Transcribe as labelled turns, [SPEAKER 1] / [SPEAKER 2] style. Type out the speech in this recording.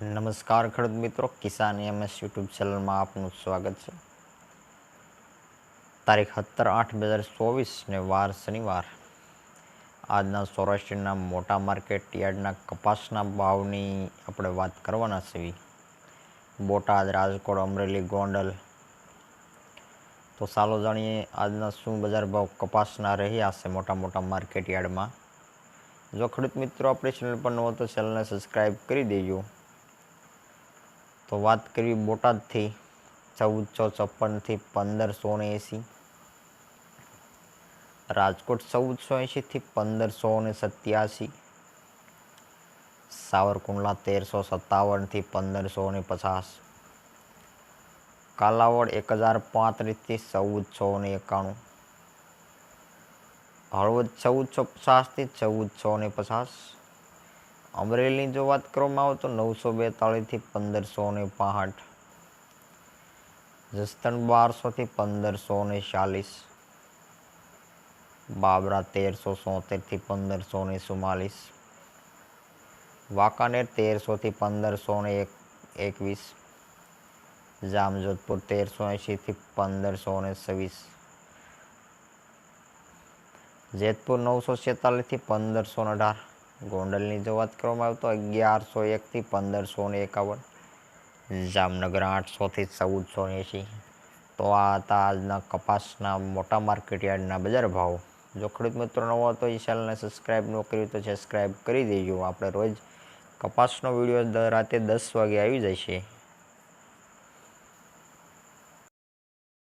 [SPEAKER 1] નમસ્કાર ખેડૂત મિત્રો, કિસાન એમએસ યુટ્યુબ ચેનલમાં આપનું સ્વાગત છે। તારીખ 17/8/2024 ને વાર શનિવાર। આજના સૌરાષ્ટ્રના મોટા માર્કેટ યાર્ડના કપાસના ભાવની આપણે વાત કરવાના છીએ। બોટાદ, રાજકોટ, અમરેલી, ગોંડલ। તો ચાલો જાણીએ આજના શું બજાર ભાવ કપાસના રહ્યા છે મોટા મોટા માર્કેટ યાર્ડમાં। જો ખેડૂત મિત્રો આપણી ચેનલ પર ન હોય તો ચેનલને સબસ્ક્રાઈબ કરી દેજો। તો વાત કરવી બોટાદથી 1456થી 1580, રાજકોટ 1480થી 1587, સાવરકુંડલા 1357થી 1550, કાલાવડ 1035થી 1491, હળવદ 1450થી 1450, અમરેલીની જો વાત કરવામાં આવે તો 942થી 1565, જસદણ 1200થી 1540, બાબરા 1373થી 1544, વાંકાનેર 1300થી 1521, જામજોધપુર 1380થી 1526, જેતપુર 946થી 1518, ગોંડલની જો વાત કરવામાં આવે તો 1101થી 1551, જામનગર 800થી 1480। તો આ હતા આજના કપાસના મોટા માર્કેટ યાર્ડના બજાર ભાવ। જો ખેડૂત મિત્રો ન હોય તો એ ચેનલને સબસ્ક્રાઈબ ન કર્યું તો સબસ્ક્રાઈબ કરી દેજો। આપણે રોજ કપાસનો વિડીયો રાતે 10 વાગે આવી જાય છે।